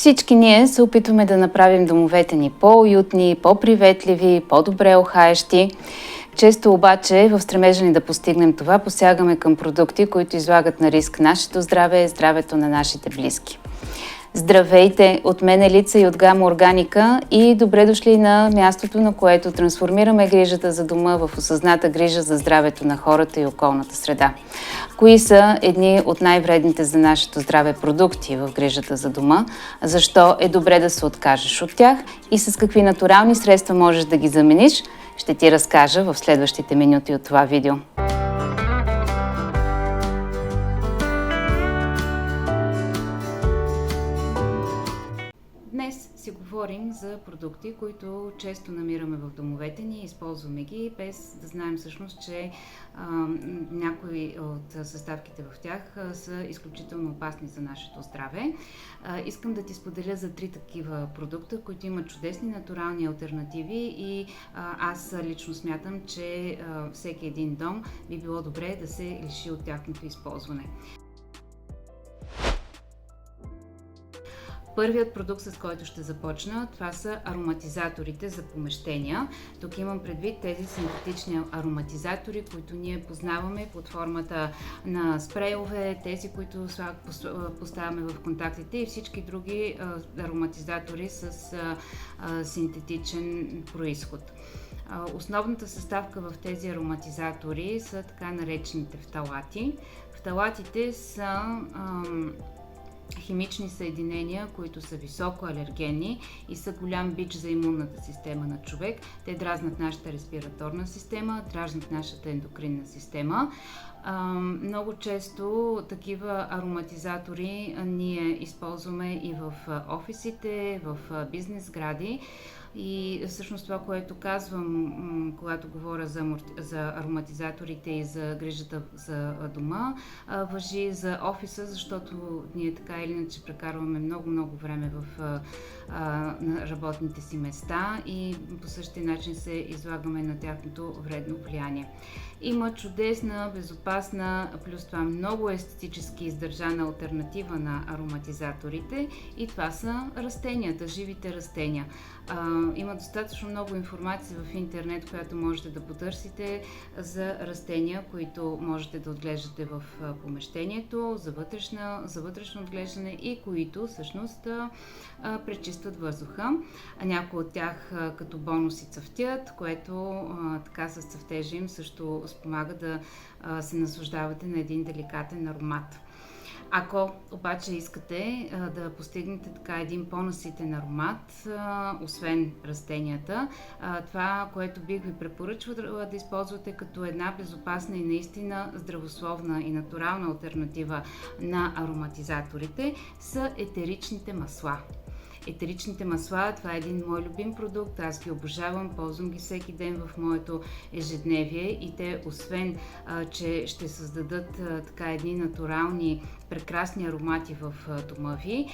Всички ние се опитваме да направим домовете ни по-уютни, по-приветливи, по-добре ухаещи. Често обаче в стремежа ни да постигнем това, посягаме към продукти, които излагат на риск нашето здраве и здравето на нашите близки. Здравейте! От мен е Лица и от Гама Органика и добре дошли на мястото, на което трансформираме грижата за дома в осъзната грижа за здравето на хората и околната среда. Кои са едни от най-вредните за нашето здраве продукти в грижата за дома, защо е добре да се откажеш от тях и с какви натурални средства можеш да ги замениш, ще ти разкажа в следващите минути от това видео. Днес си говорим за продукти, които често намираме в домовете ни, използваме ги, без да знаем всъщност, че някои от съставките в тях са изключително опасни за нашето здраве. Искам да ти споделя за 3 такива продукта, които имат чудесни натурални алтернативи и аз лично смятам, че всеки един дом би било добре да се лиши от тяхното използване. Първият продукт, с който ще започна, това са ароматизаторите за помещения. Тук имам предвид тези синтетични ароматизатори, които ние познаваме под формата на спрейове, тези, които поставяме в контактите и всички други ароматизатори с синтетичен произход. Основната съставка в тези ароматизатори са така наречените фталати. Фталатите са химични съединения, които са високо алергенни и са голям бич за имунната система на човек. Те дразнат нашата респираторна система, дразнат нашата ендокринна система. Много често такива ароматизатори ние използваме и в офисите, в бизнес сгради. И всъщност това, което казвам, когато говоря за ароматизаторите и за грижата за дома, важи за офиса, защото ние така или иначе прекарваме много време в работните си места и по същия начин се излагаме на тяхното вредно влияние. Има чудесна, безопасна, плюс това много естетически издържана алтернатива на ароматизаторите и това са растенията, живите растения. Има достатъчно много информация в интернет, която можете да потърсите за растения, които можете да отглеждате в помещението, за вътрешно отглеждане и които всъщност пречистват въздуха. Някои от тях като бонуси цъфтят, което така с цъфтежа им също спомага да се наслаждавате на един деликатен аромат. Ако обаче искате да постигнете така един по-наситен аромат, освен растенията, това, което бих ви препоръчвала да използвате като една безопасна и наистина здравословна и натурална алтернатива на ароматизаторите, са етеричните масла. Етеричните масла, това е един мой любим продукт, аз ги обожавам, ползвам ги всеки ден в моето ежедневие и те, освен че ще създадат така едни натурални, прекрасни аромати в дома ви,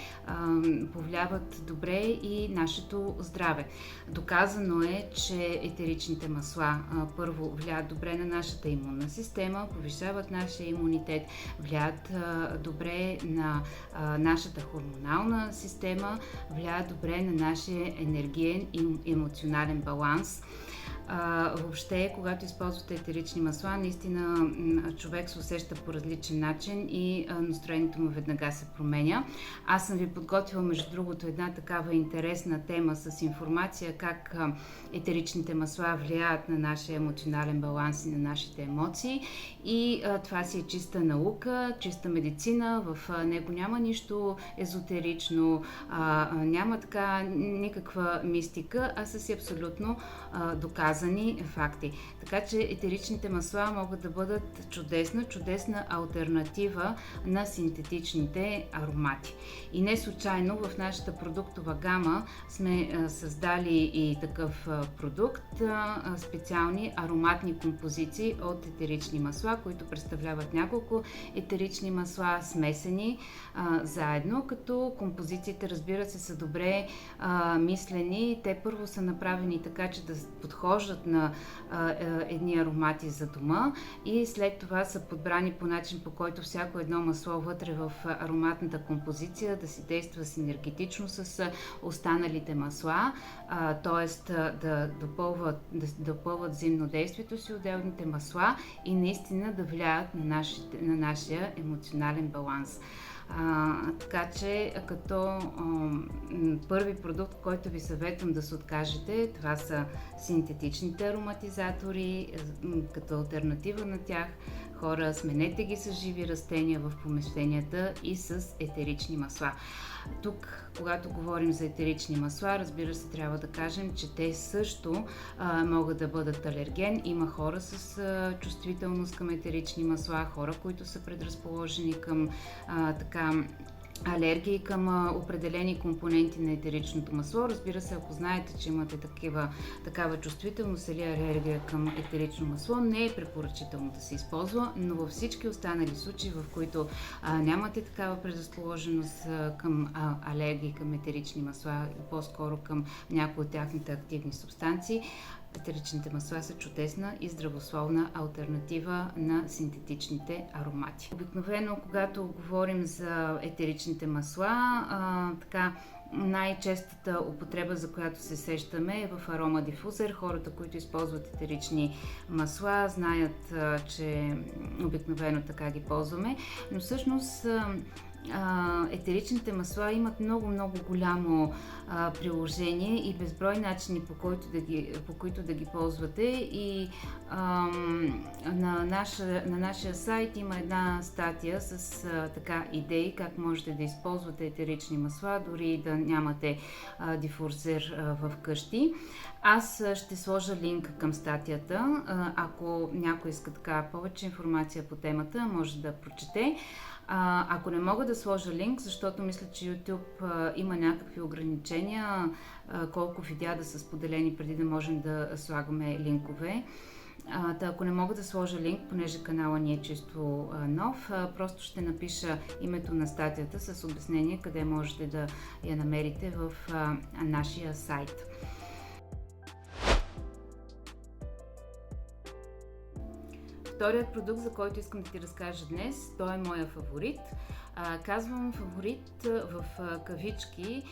повлияват добре и нашето здраве. Доказано е, че етеричните масла първо влияят добре на нашата имунна система, повишават нашия имунитет, влияят добре на нашата хормонална система, влияят добре на нашия енергиен и емоционален баланс. Въобще, когато използвате етерични масла, наистина човек се усеща по различен начин и настроението му веднага се променя. Аз съм ви подготвила, между другото, една такава интересна тема с информация как етеричните масла влияят на нашия емоционален баланс и на нашите емоции. И това си е чиста наука, чиста медицина, в него няма нищо езотерично, няма така никаква мистика, а са си абсолютно доказани факти. Така че етеричните масла могат да бъдат чудесна алтернатива на синтетичните аромати. И не случайно в нашата продуктова гама сме създали и такъв продукт, специални ароматни композиции от етерични масла, които представляват няколко етерични масла смесени заедно, като композициите, разбира се, са добре мислени. Те първо са направени така, че да подхождат подхождат на едни аромати за дома и след това са подбрани по начин, по който всяко едно масло вътре в ароматната композиция да си действа синергетично с останалите масла, т.е. да допълват взаимодействието си отделните масла и наистина да влияят на нашия емоционален баланс. Така че като първи продукт, който ви съветвам да се откажете, това са синтетичните ароматизатори. Като алтернатива на тях, хора, сменете ги с живи растения в помещенията и с етерични масла. Тук, когато говорим за етерични масла, разбира се, трябва да кажем, че те също могат да бъдат алерген. Има хора с чувствителност към етерични масла, хора, които са предразположени към алергии към определени компоненти на етеричното масло. Разбира се, ако знаете, че имате такава чувствителност или алергия към етерично масло, не е препоръчително да се използва, но във всички останали случаи, в които нямате такава предразположеност към алергии към етерични масла и по-скоро към някои от тяхните активни субстанции, етеричните масла са чудесна и здравословна алтернатива на синтетичните аромати. Обикновено, когато говорим за етеричните масла, най-честата употреба, за която се сещаме, е в аромадифузер. Хората, които използват етерични масла, знаят, че обикновено така ги ползваме, но всъщност етеричните масла имат много голямо приложение и безброй начини, по които да ги ползвате. И на нашия сайт има една статия с идеи как можете да използвате етерични масла, дори да нямате дифузер в къщи. Аз ще сложа линк към статията. Ако някой иска повече информация по темата, може да прочете. Ако не мога да сложа линк, защото мисля, че YouTube има някакви ограничения, колко видеа да са споделени преди да можем да слагаме линкове. Ако не мога да сложа линк, понеже канала ни е чисто нов, просто ще напиша името на статията с обяснение къде можете да я намерите в нашия сайт. Вторият продукт, за който искам да ти разкажа днес, той е моя фаворит. Казвам фаворит в кавички,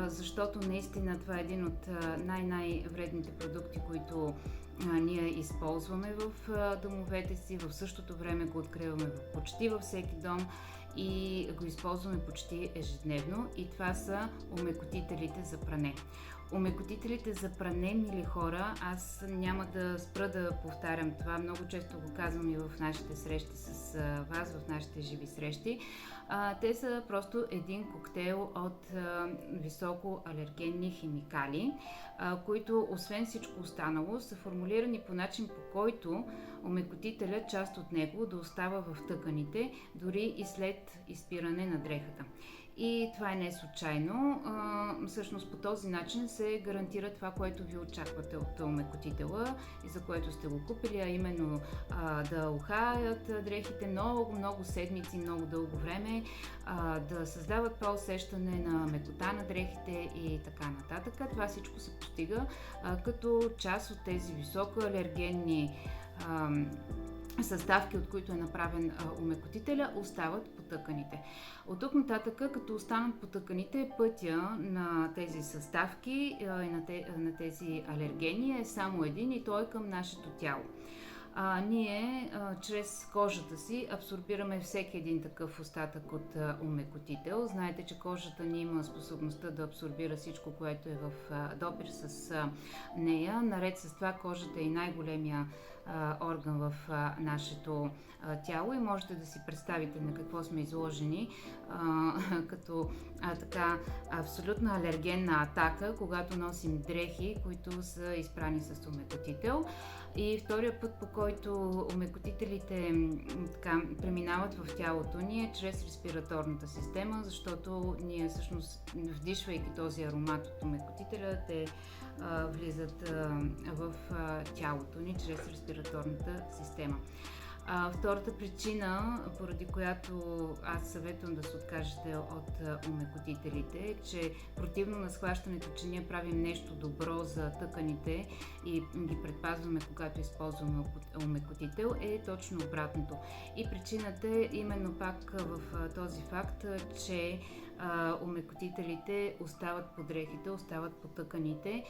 защото наистина това е един от най-вредните продукти, които ние използваме в домовете си. В същото време го откриваме почти във всеки дом и го използваме почти ежедневно, и това са омекотителите за пране. Омекотителите за пране, мили хора, аз няма да спра да повтарям това, много често го казвам и в нашите срещи с вас, в нашите живи срещи. Те са просто един коктейл от високо алергенни химикали, които освен всичко останало са формулирани по начин, по който омекотителя, част от него, да остава в тъканите, дори и след изпиране на дрехата. И това е не случайно. Всъщност по този начин се гарантира това, което ви очаквате от омекотителя и за което сте го купили, а именно да ухаят дрехите много седмици, много дълго време, да създават това усещане на мекота на дрехите и така нататък. Това всичко се постига като част от тези високо алергенни съставки, от които е направен омекотителя, остават по тъканите. От тук нататък, като останат по тъканите, пътя на тези съставки и на тези алергени е само един, и той е към нашето тяло. Ние чрез кожата си абсорбираме всеки един такъв остатък от омекотител. Знаете, че кожата ни има способността да абсорбира всичко, което е в допир с нея. Наред с това, кожата е и най-големия орган в нашето тяло и можете да си представите на какво сме изложени като абсолютна алергенна атака, когато носим дрехи, които са изпрани с омекотител. И втория път, по който омекотителите преминават в тялото ни, е чрез респираторната система, защото ние всъщност, вдишвайки този аромат от омекотителя, те влизат в тялото ни чрез респираторната система. Втората причина, поради която аз съветвам да се откажете от омекотителите, е, че противно на схващането, че ние правим нещо добро за тъканите и ги предпазваме, когато използваме омекотител, е точно обратното. И причината е именно пак в този факт, че омекотителите остават по дрехите, остават по тъканите,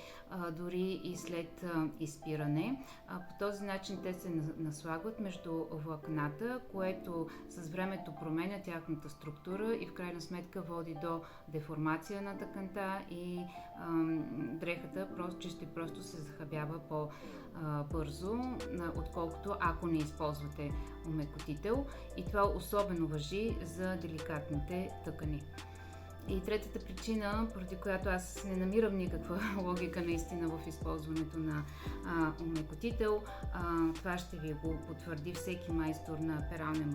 дори и след изпиране. По този начин те се наслагват между влакната, което с времето променя тяхната структура и в крайна сметка води до деформация на тъканта и дрехата чисто и просто се захабява по-бързо, отколкото ако не използвате омекотител. И това особено важи за деликатните тъкани. И третата причина, поради която аз не намирам никаква логика наистина в използването на омекотител, това ще ви го потвърди всеки майстор на перална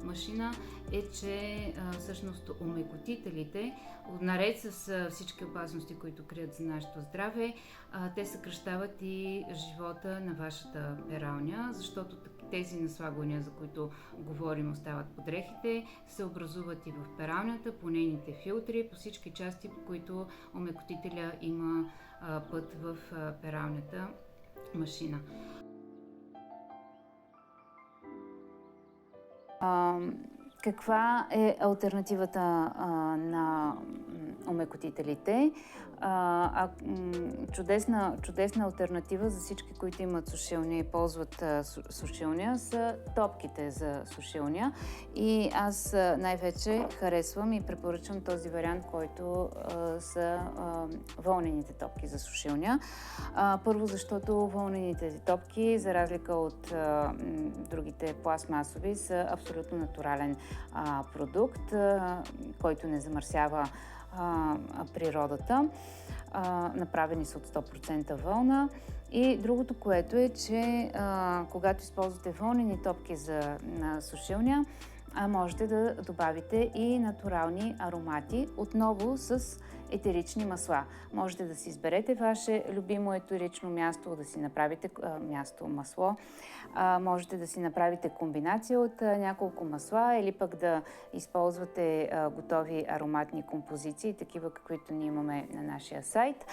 машина, е, че всъщност омекотителите, наред с всички опасности, които крият за нашето здраве, те съкращават и живота на вашата пералня, защото тези наслагвания, за които говорим, остават по дрехите, се образуват и в пералнята, по нейните филтри, по всички части, по които омекотителя има път в пералната машина. Каква е алтернативата на омекотителите? Чудесна алтернатива за всички, които имат сушилня и ползват сушилня, са топките за сушилня. И аз най-вече харесвам и препоръчвам този вариант, който са вълнените топки за сушилня. Първо, защото вълнените топки, за разлика от другите пластмасови, са абсолютно натурален продукт, който не замърсява природата. Направени са от 100% вълна. И другото, което е, че когато използвате вълнени топки за сушилня, можете да добавите и натурални аромати, отново с етерични масла. Можете да си изберете ваше любимо етерично място, да си направите масло. Можете да си направите комбинация от няколко масла или пък да използвате готови ароматни композиции, такива каквито ние имаме на нашия сайт.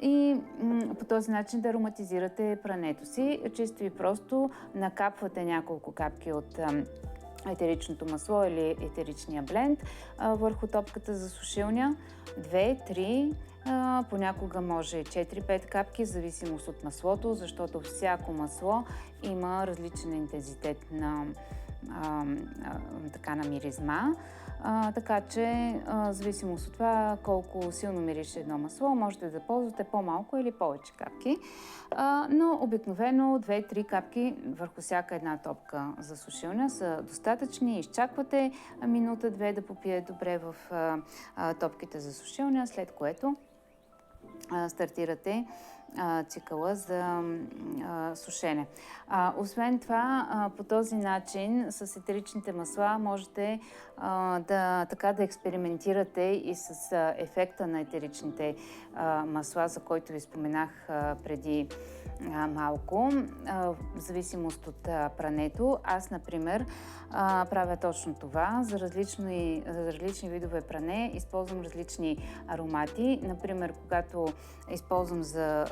И по този начин да ароматизирате прането си. Чисто и просто накапвате няколко капки от етеричното масло или етеричния бленд върху топката за сушилня. 2-3, понякога може 4-5 капки, в зависимост от маслото, защото всяко масло има различен интензитет на миризма. Така че, в зависимост от това колко силно мирише едно масло, можете да ползвате по-малко или повече капки. Но обикновено 2-3 капки върху всяка една топка за сушилня са достатъчни. Изчаквате минута-две да попие добре в топките за сушилня, след което стартирате цикъла за сушене. Освен това, по този начин с етеричните масла можете да експериментирате и с ефекта на етеричните масла, за който ви споменах преди малко, в зависимост от прането. Аз, например, правя точно това. За различни видове пране използвам различни аромати. Например, когато използвам за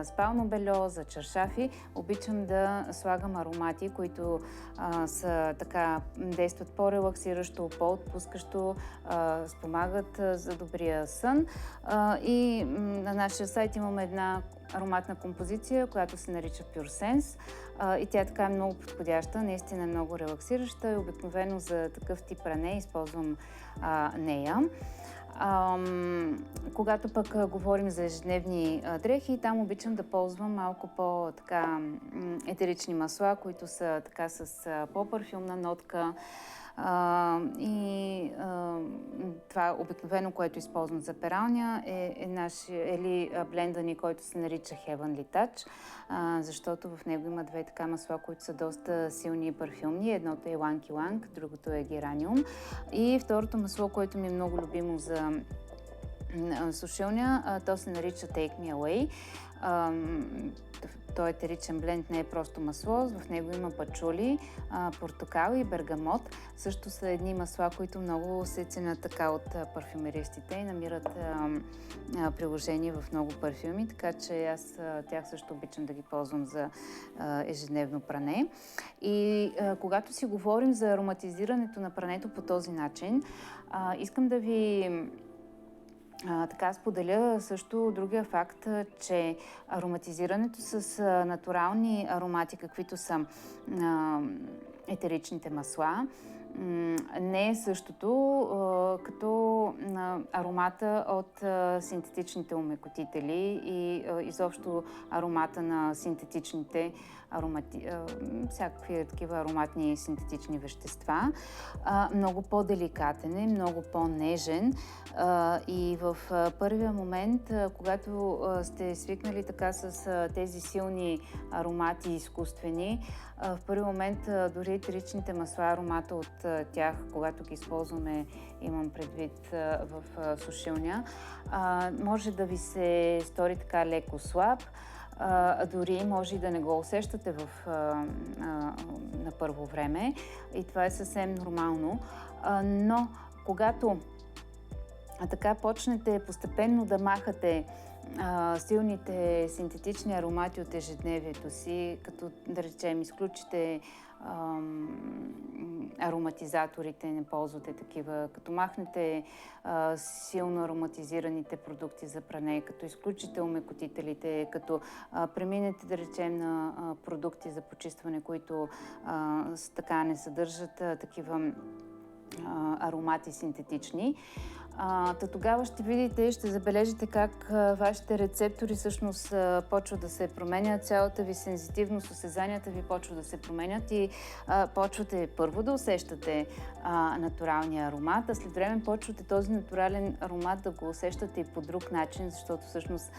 спално бельо, за чаршафи, обичам да слагам аромати, които действат по-релаксиращо, по-отпускащо, спомагат за добрия сън. И на нашия сайт имаме една ароматна композиция, която се нарича Pure Sense, и тя така е много подходяща, наистина е много релаксираща и обикновено за такъв тип пране използвам нея. Когато пък говорим за ежедневни дрехи, там обичам да ползвам малко по-етерични масла, които са с по-парфюмна нотка. Това обикновено, което използвам за пералня, е нашия бленда ни, който се нарича Heavenly Touch, защото в него има две масла, които са доста силни и парфюмни. Едното е Ylang Ylang, другото е Гераниум. И второто масло, което ми е много любимо за сушилня, то се нарича Take Me Away. Той етеричен бленд не е просто масло, в него има пачули, портокал и бергамот. Също са едни масла, които много се ценят така от парфюмеристите и намират приложение в много парфюми, така че аз тях също обичам да ги ползвам за ежедневно пране. И когато си говорим за ароматизирането на прането по този начин, искам да ви така споделя също другия факт, че ароматизирането с натурални аромати, каквито са етеричните масла, не е същото като аромата от синтетичните омекотители и изобщо аромата на синтетичните всякакви такива ароматни синтетични вещества. Много по-деликатен е, много по-нежен и в първия момент, когато сте свикнали така с тези силни аромати изкуствени, в първи момент дори етеричните масла, аромата от тях, когато ги използваме, имам предвид в сушилня, може да ви се стори така леко слаб, дори може и да не го усещате на първо време и това е съвсем нормално, но когато така почнете постепенно да махате силните синтетични аромати от ежедневието си, като да речем изключите ароматизаторите, не ползвате такива, като махнете силно ароматизираните продукти за пране, като изключите омекотителите, като преминете да речем на продукти за почистване, които така не съдържат такива аромати синтетични. Тогава ще видите, ще забележите как вашите рецептори всъщност почват да се променят, цялата ви сензитивност, осезанията ви почват да се променят и почвате първо да усещате натуралния аромат, а след време почвате този натурален аромат да го усещате и по друг начин, защото всъщност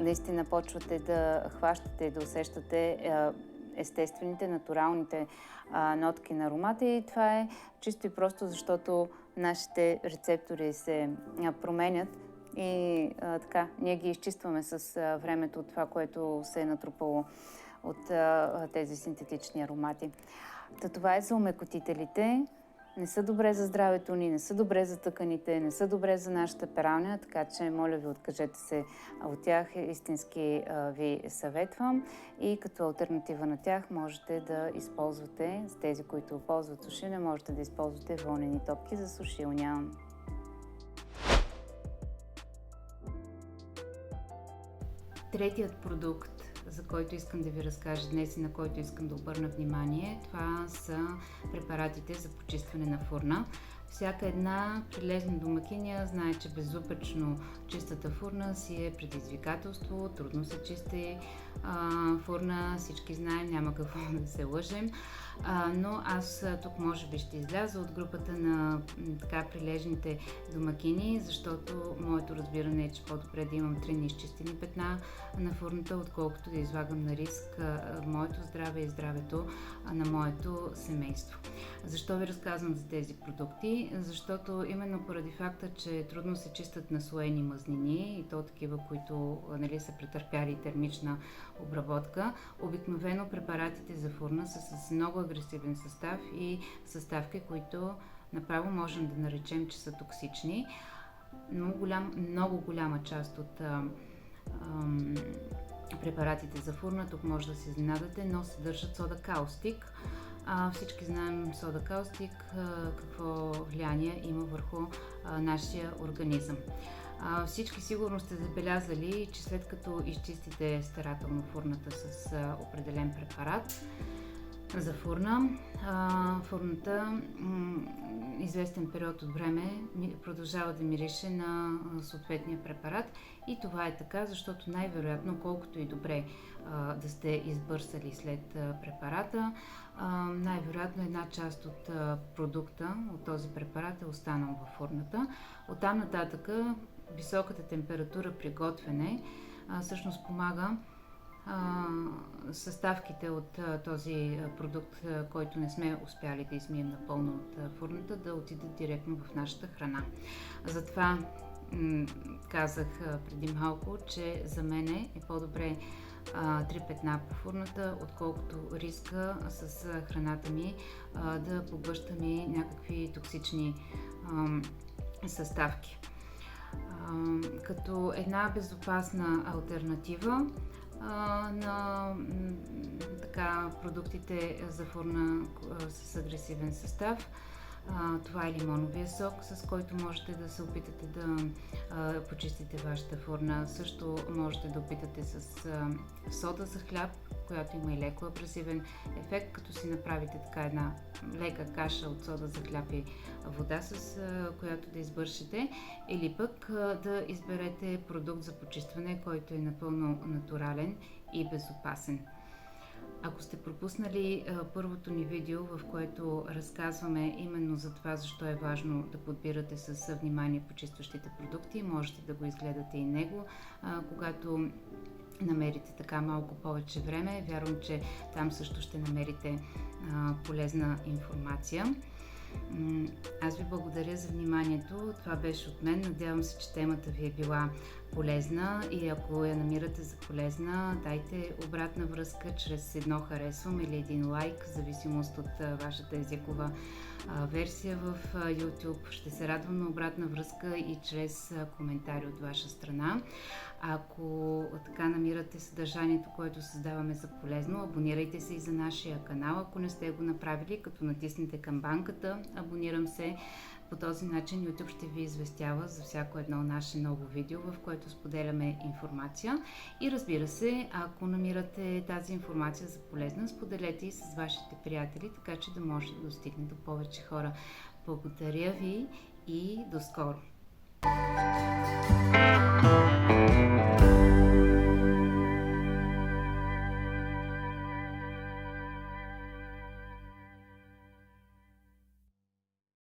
наистина почвате да хващате, да усещате естествените, натуралните нотки на аромата и това е чисто и просто защото нашите рецептори се променят и така, ние ги изчистваме с времето от това, което се е натрупало от тези синтетични аромати. Това е за омекотителите. Не са добре за здравето ни, не са добре за тъканите, не са добре за нашата пералня, така че моля ви, откажете се от тях, истински ви съветвам и като алтернатива на тях можете да използвате, с тези, които ползват сушилня, можете да използвате вълнени топки за сушилня. Третият продукт, за който искам да ви разкажа днес и на който искам да обърна внимание, това са препаратите за почистване на фурна. Всяка една прилежна домакиня знае, че безупречно чистата фурна си е предизвикателство, трудно се чисти фурна, всички знаем, няма какво да се лъжем. Но аз тук може би ще изляза от групата на така прилежните домакини, защото моето разбиране е, че по-добре да имам 3 неизчистени петна на фурната, отколкото да излагам на риск моето здраве и здравето на моето семейство. Защо ви разказвам за тези продукти? Защото именно поради факта, че трудно се чистят наслоени мазнини и то такива, които са претърпяли термична обработка, обикновено препаратите за фурна са с много агресивен състав и съставки, които направо можем да наречем, че са токсични. Много голяма част от препаратите за фурна, тук може да се изненадате, но съдържат сода каустик. Всички знаем сода каустик какво влияние има върху нашия организъм. Всички сигурно сте забелязали, че след като изчистите старателно фурната с определен препарат за фурна, фурната известен период от време продължава да мирише на съответния препарат и това е така, защото най-вероятно, колкото и добре да сте избърсали след препарата, най-вероятно една част от продукта, от този препарат е останал във фурната. Оттам нататък високата температура при готвене всъщност помага съставките от този продукт, който не сме успяли да измием напълно от фурната, да отидат директно в нашата храна. Затова казах преди малко, че за мен е по-добре 3 петна по фурната, отколкото риска с храната ми да поглъщам и някакви токсични съставки. Като една безопасна алтернатива на продуктите за фурна с агресивен състав, това е лимоновия сок, с който можете да се опитате да почистите вашата фурна. Също можете да опитате с сода за хляб, която има и леко абразивен ефект, като си направите така една лека каша от сода за хляб и вода, с която да избършите, или пък да изберете продукт за почистване, който е напълно натурален и безопасен. Ако сте пропуснали първото ни видео, в което разказваме именно за това, защо е важно да подбирате с внимание почистващите продукти, можете да го изгледате и него, когато намерите така малко повече време. Вярвам, че там също ще намерите полезна информация. Аз ви благодаря за вниманието. Това беше от мен. Надявам се, че темата ви е била полезна и ако я намирате за полезна, дайте обратна връзка чрез едно харесвам или един лайк, в зависимост от вашата езикова версия в YouTube. Ще се радвам на обратна връзка и чрез коментари от ваша страна. Ако така намирате съдържанието, което създаваме за полезно, абонирайте се и за нашия канал, ако не сте го направили, като натиснете камбанката "Абонирам се". По този начин YouTube ще ви известява за всяко едно наше ново видео, в което споделяме информация. И разбира се, ако намирате тази информация за полезна, споделете и с вашите приятели, така че да може да достигне до повече хора. Благодаря ви и до скоро!